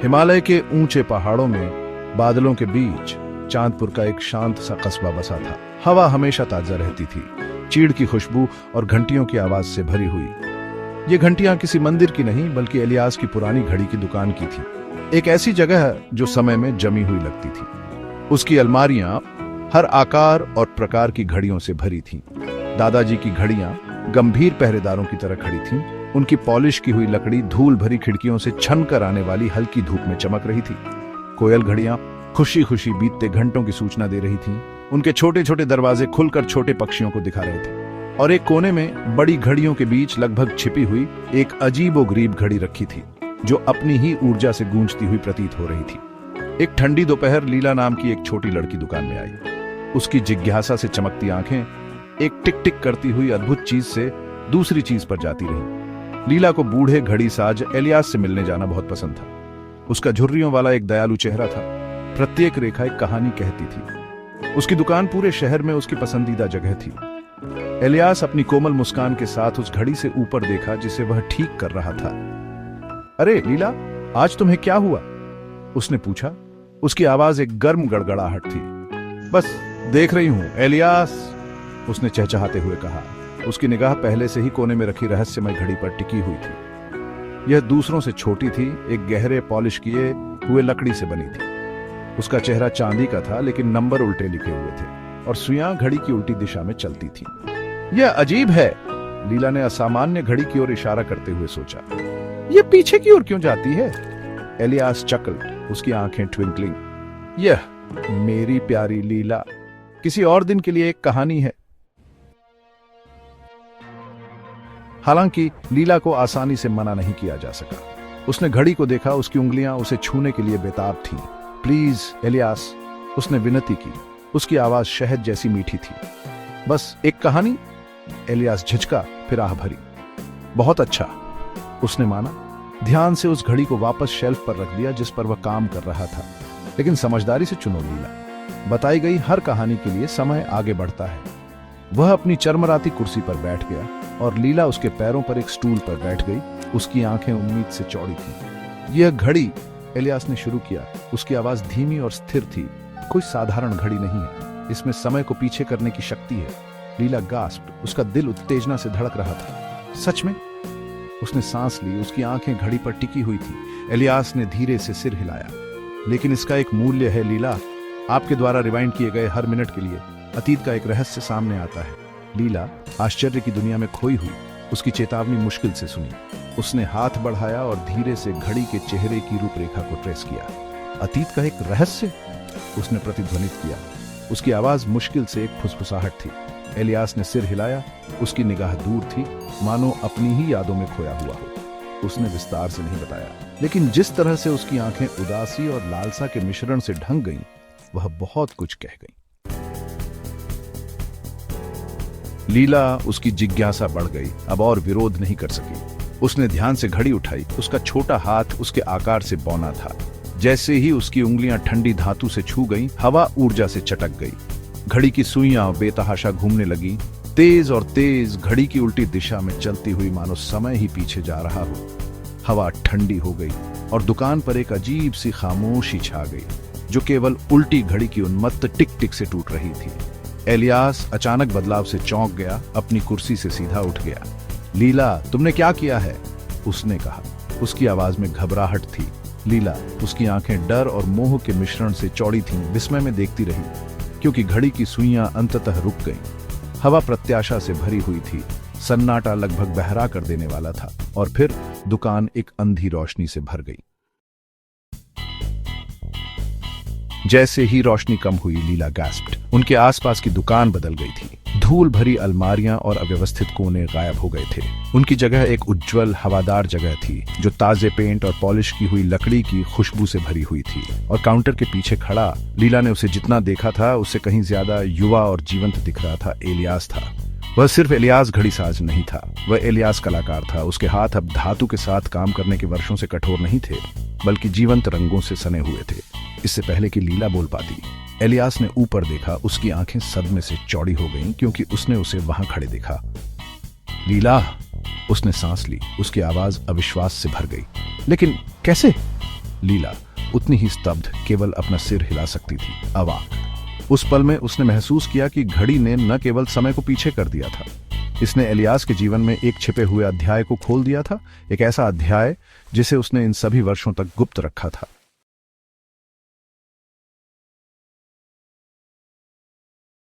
हिमालय के ऊंचे पहाड़ों में बादलों के बीच चांदपुर का एक शांत सा कस्बा बसा था। हवा हमेशा ताजा रहती थी, चीड़ की खुशबू और घंटियों की आवाज से भरी हुई। ये घंटियां किसी मंदिर की नहीं बल्कि इलियास की पुरानी घड़ी की दुकान की थी। एक ऐसी जगह जो समय में जमी हुई लगती थी। उसकी अलमारियां हर आकार और प्रकार की घड़ियों से भरी थीं। दादाजी की घड़ियां गंभीर पहरेदारों की तरह खड़ी थीं। उनकी पॉलिश की हुई लकड़ी धूल भरी खिड़कियों से छन कर आने वाली हल्की धूप में चमक रही थी। कोयल घड़ियां खुशी खुशी बीतते घंटों की सूचना दे रही थीं। उनके छोटे छोटे दरवाजे खुलकर छोटे पक्षियों को दिखा रहे थे। और एक कोने में बड़ी घड़ियों के बीच लगभग छिपी हुई एक अजीबोगरीब घड़ी रखी थी जो अपनी ही ऊर्जा से गूंजती हुई प्रतीत हो रही थी। एक ठंडी दोपहर लीला नाम की एक छोटी लड़की दुकान में आई। उसकी जिज्ञासा से चमकती आंखें एक टिक टिक करती हुई अद्भुत चीज से दूसरी चीज पर जाती रही। लीला को बूढ़े घड़ी साज इलियास से मिलने जाना बहुत पसंद था। उसका झुर्रियों वाला एक दयालु चेहरा था। प्रत्येक रेखा एक कहानी कहती थी। उसकी दुकान पूरे शहर में उसकी पसंदीदा जगह थी। इलियास अपनी कोमल मुस्कान के साथ उस घड़ी से ऊपर देखा जिसे वह ठीक कर रहा था। अरे लीला, आज तुम्हें क्या हुआ? उसने पूछा। उसकी आवाज एक गर्म गड़गड़ाहट थी। बस देख रही हूं इलियास, उसने चहचहाते हुए कहा। उसकी निगाह पहले से ही कोने में रखी रहस्यमय घड़ी पर टिकी हुई थी। यह दूसरों से छोटी थी, एक गहरे पॉलिश किए हुए लकड़ी से बनी थी। उसका चेहरा चांदी का था लेकिन नंबर उल्टे लिखे हुए थे और सुइयां घड़ी की उल्टी दिशा में चलती थी। यह अजीब है, लीला ने असामान्य घड़ी की ओर इशारा करते हुए सोचा। यह पीछे की ओर क्यों जाती है? इलियास चकल, उसकी आंखें ट्विंकलिंग। यह मेरी प्यारी लीला, किसी और दिन के लिए एक कहानी है। हालांकि लीला को आसानी से मना नहीं किया जा सका। उसने घड़ी को देखा, उसकी उंगलियां उसे छूने के लिए बेताब थीं। प्लीज इलियास, उसने विनती की। उसकी आवाज शहद जैसी मीठी थी। बस एक कहानी? इलियास झिझका, फिर आह भरी। बहुत अच्छा, उसने माना। ध्यान से उस घड़ी को वापस शेल्फ पर रख दिया जिस पर वह काम कर रहा था। लेकिन समझदारी से चुनो लीला। बताई गई हर कहानी के लिए समय आगे बढ़ता है। वह अपनी चरमराती कुर्सी पर बैठ गया और लीला उसके पैरों पर एक स्टूल पर बैठ गई। उसकी आंखें उम्मीद से चौड़ी थीं। यह घड़ी, इलियास ने शुरू किया। उसकी आवाज धीमी और स्थिर थी। कोई साधारण घड़ी नहीं है, इसमें समय को पीछे करने की शक्ति है। लीला गास्प्ड, उसका दिल उत्तेजना से धड़क रहा था। सच में? उसने सांस ली। उसकी आंखें घड़ी पर टिकी हुई थी। इलियास ने धीरे से सिर हिलाया। लेकिन इसका एक मूल्य है लीला। आपके द्वारा रिवाइंड किए गए हर मिनट के लिए अतीत का एक रहस्य सामने आता है। लीला आश्चर्य की दुनिया में खोई हुई उसकी चेतावनी मुश्किल से सुनी। उसने हाथ बढ़ाया और धीरे से घड़ी के चेहरे की रूपरेखा को ट्रेस किया। अतीत का एक रहस्य? उसने प्रतिध्वनित किया। उसकी आवाज मुश्किल से एक फुसफुसाहट थी। इलियास ने सिर हिलाया। उसकी निगाह दूर थी, मानो अपनी ही यादों में खोया हुआ हो। उसने विस्तार से नहीं बताया, लेकिन जिस तरह से उसकी आंखें उदासी और लालसा के मिश्रण से ढंक गईं, वह बहुत कुछ कह गई। लीला, उसकी जिज्ञासा बढ़ गई, अब और विरोध नहीं कर सकी। उसने ध्यान से घड़ी उठाई। उसका छोटा हाथ उसके आकार से बौना था। जैसे ही उसकी उंगलियां ठंडी धातु से छू गईं, हवा ऊर्जा से चटक गई। घड़ी की सुइयां बेतहाशा घूमने लगी, तेज और तेज, घड़ी की उल्टी दिशा में चलती हुई, मानो समय ही पीछे जा रहा हो। हवा ठंडी हो गई और दुकान पर एक अजीब सी खामोशी छा गई जो केवल उल्टी घड़ी की उन्मत्त टिक टिक से टूट रही थी। इलियास अचानक बदलाव से चौंक गया, अपनी कुर्सी से सीधा उठ गया। लीला, तुमने क्या किया है? उसने कहा। उसकी आवाज में घबराहट थी। लीला, उसकी आंखें डर और मोह के मिश्रण से चौड़ी थीं, विस्मय में देखती रही, क्योंकि घड़ी की सुइयां अंततः रुक गईं। हवा प्रत्याशा से भरी हुई थी। सन्नाटा लगभग बहरा कर देने वाला था और फिर दुकान एक अंधी रोशनी से भर गई। जैसे ही रोशनी कम हुई, लीला गास्प्ड। उनके आसपास की दुकान बदल गई थी। धूल भरी अलमारियां और अव्यवस्थित कोने गायब हो गए थे। उनकी जगह एक उज्जवल हवादार जगह थी जो ताजे पेंट और पॉलिश की हुई लकड़ी की खुशबू से भरी हुई थी। और काउंटर के पीछे खड़ा, लीला ने उसे जितना देखा था उससे कहीं ज्यादा युवा और जीवंत दिख रहा था। इलियास था। वह सिर्फ इलियास घड़ीसाज नहीं था, वह इलियास कलाकार था। उसके हाथ अब धातु के साथ काम करने के वर्षों से कठोर नहीं थे, बल्कि जीवंत रंगों से सने हुए थे। इससे पहले कि लीला बोल पाती, इलियास ने ऊपर देखा। उसकी आंखें सदमे से चौड़ी हो गईं क्योंकि उसने उसे वहां खड़े देखा। लीला, उसने सांस ली। उसकी आवाज अविश्वास से भर गई। लेकिन कैसे? लीला उतनी ही स्तब्ध, केवल अपना सिर हिला सकती थी, अवाक। उस पल में उसने महसूस किया कि घड़ी ने न केवल समय को पीछे कर दिया था, इसने एलियास के जीवन में एक छिपे हुए अध्याय को खोल दिया था, एक ऐसा अध्याय जिसे उसने इन सभी वर्षों तक गुप्त रखा था।